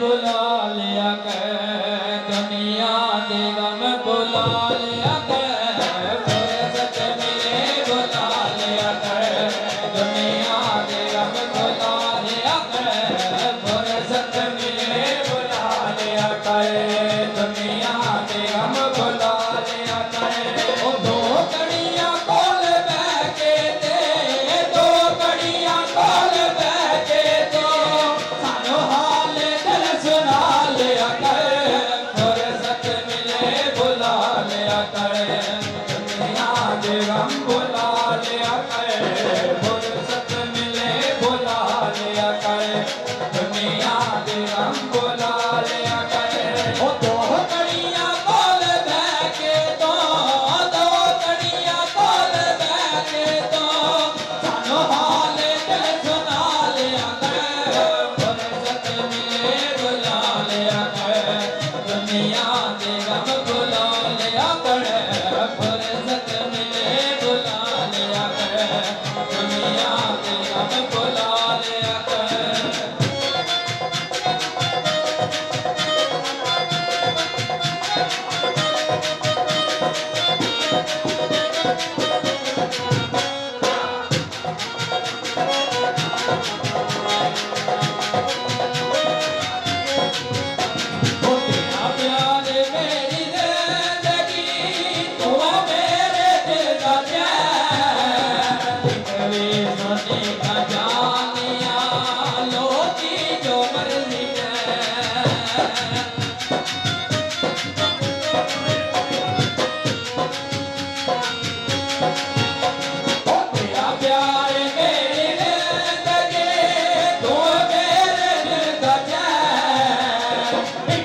बुला लिया कर, दुनिया दे गम बुला लिया कर, फुर्सत मिले बुला लिया कर, दुनिया दे गम बुला लिया कर, फुर्सत मिले बुला लिया कर, दुनिया दे गम बुला लिया कर। ओ दो कड़ियां कोल बैठ के ते, दो कड़ियां कोल बैठ के ते, सानू हाल दिल सुना लिया कर, फुर्सत मिले बुला लिया कर, दुनिया दे गम बुला लिया कर, फुर्सत मिले बुला लिया कर, दुनिया दे गम बुला लिया कर। ओ दो कड़ियां कोल बैठ के तो, दो कड़ियां कोल बैठ के तो, सानू हाल दिल सुना लिया कर, फुर्सत मिले बुला लिया कर, दुनिया दे गम बुला लिया कर, फुर्सत मिले बुला लिया कर, दुनिया दे गम बुला लिया कर। ओ तेरा प्यार मेरी जिंदगी, तू मेरे दिल का चैन, वे सोने का जानिया लोकी जो मर्जी है। ओ तेरा प्यार मेरी जिंदगी, तू मेरे दिल का चैन, वे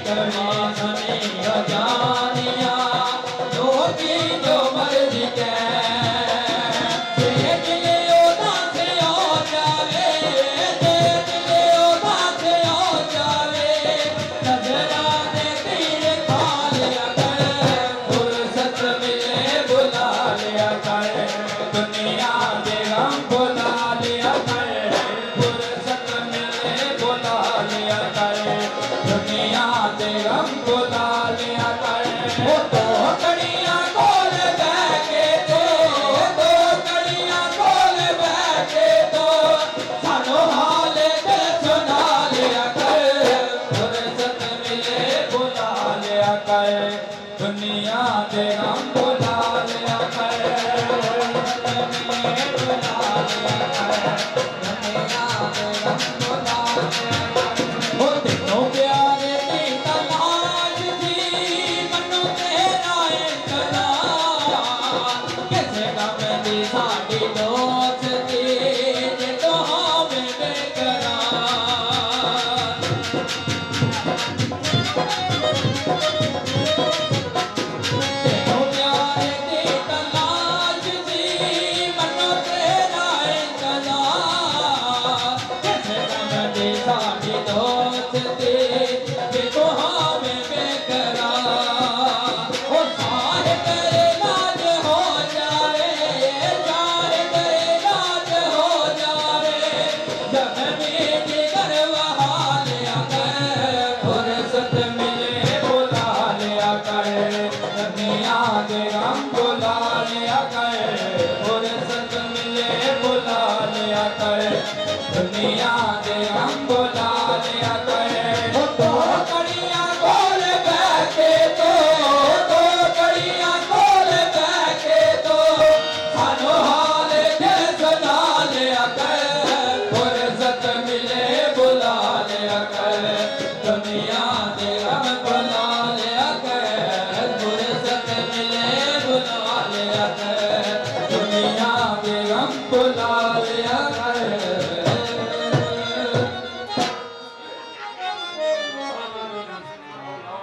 सोने का जानिया लोकी जो मर्जी है। देख ले उदास हो जावे, देख ले उदास हो जावे, नजरा दे तीर खा लिया कर, फुर्सत मिले बुला लिया कर, दुनिया दे गम बुला लिया कर, फुर्सत मिले बुला लिया कर, दुनिया दे गम बुला लिया कर। ओ दो कड़ियां कोल बैठ के तो, दो कड़ियां कोल बैठ के तो, सानू हाल दिल सुना लिया कर, फुर्सत मिले बुला लिया कर, दुनिया दे गम बुला लिया कर, फुर्सत मिले बुला लिया कर, दुनिया दे गम बुला लिया कर। ओ तेनों प्यारे दी तलाश थी, मन्नू तेरा इंतजार, किसे गम दी साडी दोस्ती, जे तो होवे बेकरार। तेनों प्यारे दी तलाश थी, मन्नू तेरा इंतजार, किसे गम दी साडी दोस्ती, जे तो होवे बेकरार। ओ सारे तेरे नाज हो जावे, सारे तेरे नाज हो जावे, जब मेरी गरवा लिया कर, फुर्सत मिले बुला लिया कर, दुनिया दे गम बुला लिया कर, फुर्सत मिले बुला लिया कर, दुनिया दे गम बुला लिया कर। ओ दो कड़ियां कोल बैठ के तो, दो कड़ियां कोल बैठ के तो, सानू हाल दिल सुना लिया कर, फुर्सत मिले बुला लिया कर, दुनिया दे गम बुला लिया कर, फुर्सत मिले बुला लिया कर, दुनिया दे गम बुला